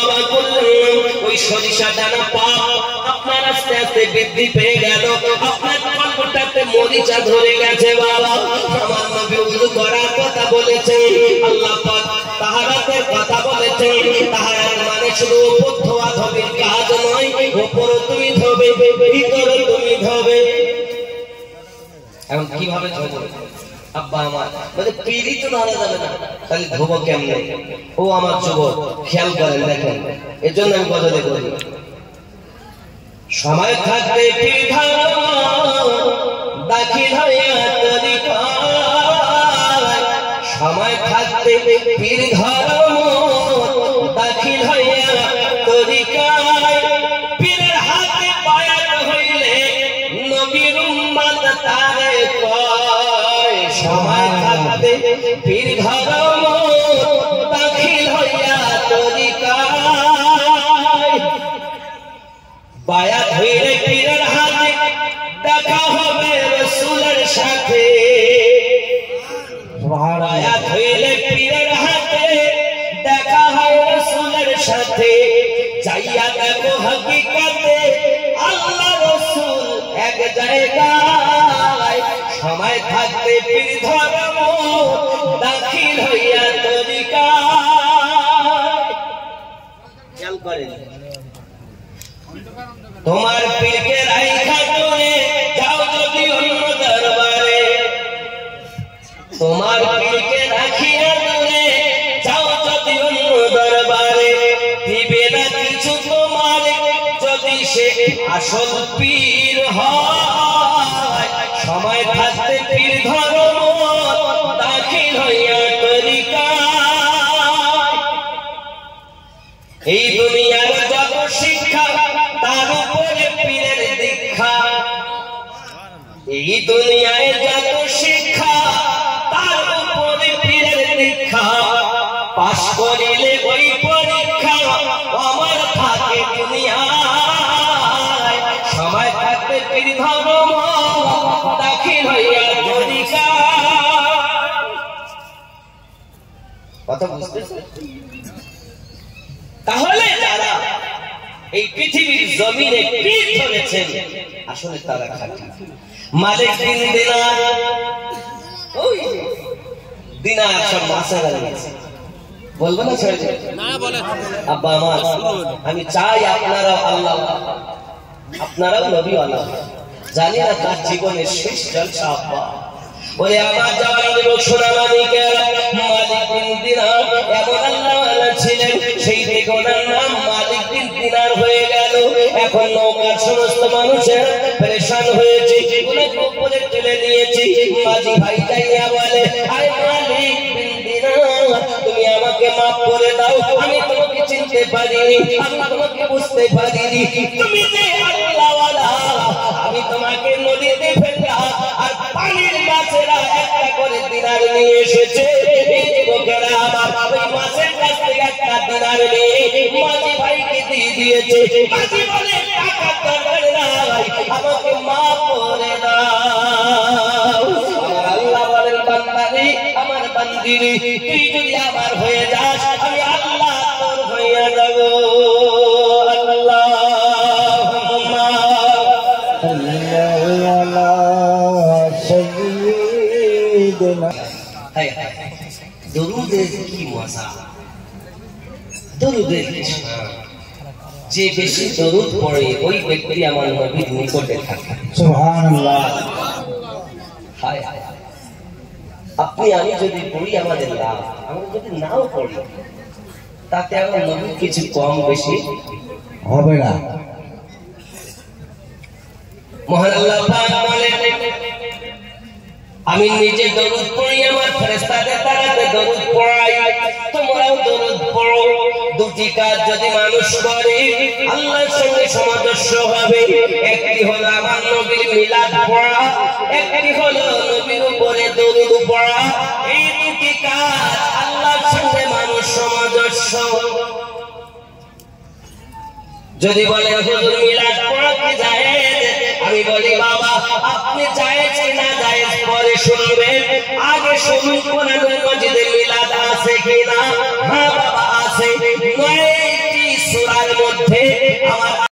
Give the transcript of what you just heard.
তওবা করলেন, ওই সরিষা দানা পাপ আপনার আস্তে আস্তে বৃদ্ধি পেয়ে গেল, আপনার কল্পটাতে মরিচা ধরে গেছে। বাবা আমার নবী ওযু করার কথা বলেছেন, আল্লাহ পাক তাহারাতের কথা বলেছেন। তাহারাত মানে শুধু উপর ধোয়া ধোবির কাজ নয়, উপরও তুমি ধোবে, ভিতরে তুমি ধোবে। এখন কিভাবে ধোবো? আব্বা আমার মানে পিড়ি তো ধরা যাবে না, তাহলে ধোবো কেমনে? ও আমার যুবক খেয়াল করেন, দেখেন, এর জন্য আমি গজলে বলি, সময় থাকতে পিড়ি ধরো, দাখিল হইয়া তরিকায়, সময় থাকতে পিড়ি ধরো, দাখিল হইয়া তরিকায়, পীরের হাতে বায়াত হইলে নবীর উম্মত তারে কয়। সময় থাকতে পীর ধরো, দাখিল হইয়া তরিকায়, বায়াত হইলে পীরের হাতে দেখা হবে রাসূলের সাথে। বায়াত হইলে পীরের হাতে দেখা হয় রাসূলের সাথে, যাইয়া দেখো হাকিকতে আল্লাহ রাসূল এক জায়গায়। সময় থাকতে পীর ধর্ম, দাখিল হইয়া তরিকায়। খেয়াল করেন, তোমার পীরকে রাইখা তুমি যাও যদি অন্য দরবারে, তোমার পীরকে রাখিয়া তুমি যাও যদি অন্য দরবারে, দিবে না কিছু তোমার যদি সে আসল পীর হয়। সময় থাকতে পীর ধর্ম, দাখিল হইয়া তরিকায়। এই দুনিয়ার যত শিক্ষা তার উপরে পীরের দীক্ষা, এই দুনিয়ায় যত শিক্ষা তার উপরে পীরের দীক্ষা। পাশ করিলে ওই পরীক্ষা আমার থাকে দুনিয়ায়। সময় থাকতে পীর ধর্ম, দাখিল হইয়া তরিকায়। কথা বুঝতেছেন? তাহলে যারা এই পৃথিবীর জমিনে পীর ধরেছেন আসলে তারা খাঁটি। মালিক বিন দিনার, ওই দিনার সব মাসালা নিয়েছে, বলবো না ছেড়ে না বলেন। আব্বা আমার, আমি চাই আপনারাও আল্লাহ, আপনারাও নবী আল্লাহ। জানি না তার জীবনের শেষ জলসা আব্বা বলে আমার জামাই সোনা মালিকের মালিক বিন দিনার এমন আল্লাহ ছিলেন, সেই থেকে ওনার নাম মালিক বিন দিনার হয়ে গেল। এখন নৌকার সমস্ত মানুষের পরেশান হয়েছে, ওনাকে উপরে তুলে নিয়েছি। মাঝি ভাই যাইয়া বলে, আয় মালিক বিন দিনার, তুমি আমাকে মাফ করে দাও, আমি তোমাকে চিনতে পারিনি, আমি তোমাকে বুঝতে পারিনি, তুমি যে আল্লাহওয়ালা। আমি তোমাকে নদীতে ফেললাম, আর পানির মাছেরা একটা করে দিনার নিয়ে এসেছে। এই যুবকেরা আমার ওই মাছের কাছ থেকে একটা দিনার নিয়ে মাঝি ভাইকে দিয়ে দিয়েছে। মাঝি বলে, টাকা দরকার নাই, আমাকে মাফ করে দাও। আমার আল্লাহ বলেন, বান্দারে, আমার বান্দিরে, তুই যদি আমার হয়ে যাস, আমি আল্লাহ তোর হইয়া যাব। দরুদের কি মজা, দরুদের যে বেশি দরুদ পড়ে ওই ব্যক্তি আমার নবীর নিকটে থাকে। সুবহানাল্লাহ। হায় হায়, আপনি আমি যদি পড়ি আমাদের লাভ, আমরা যদি নাও পড়ি তাতে আমার নবীর কিছু কম বেশি হবে না। মহান আল্লাহ পাক বলেন, আমি নিজে দরুদ পড়ি, আমার ফেরেশতাদের তারাতে দরুদ পড়াই, তোমরাও দরুদ পড়ো। দুটি কাজ যদি মানুষ করে আল্লাহর সঙ্গে সামঞ্জস্য হবে। একটি হলো আমার নবীর মিলাদ পড়া, একটি হলো নবীর উপরে দরুদ পড়া। এই দুটি কাজ আল্লাহর সঙ্গে মানুষ সামঞ্জস্য। যদি বলে হুজুর মিলাদ পড়া কি জায়েজ, আমি বলি বাবা আপনি জায়েজ না জায়েজ পরে শুনবেন, আগে শুনুন কোরআনের মাজিদে মিলাদ আছে কিনা। হ্যাঁ বাবা আছে, 9টি মধ্যে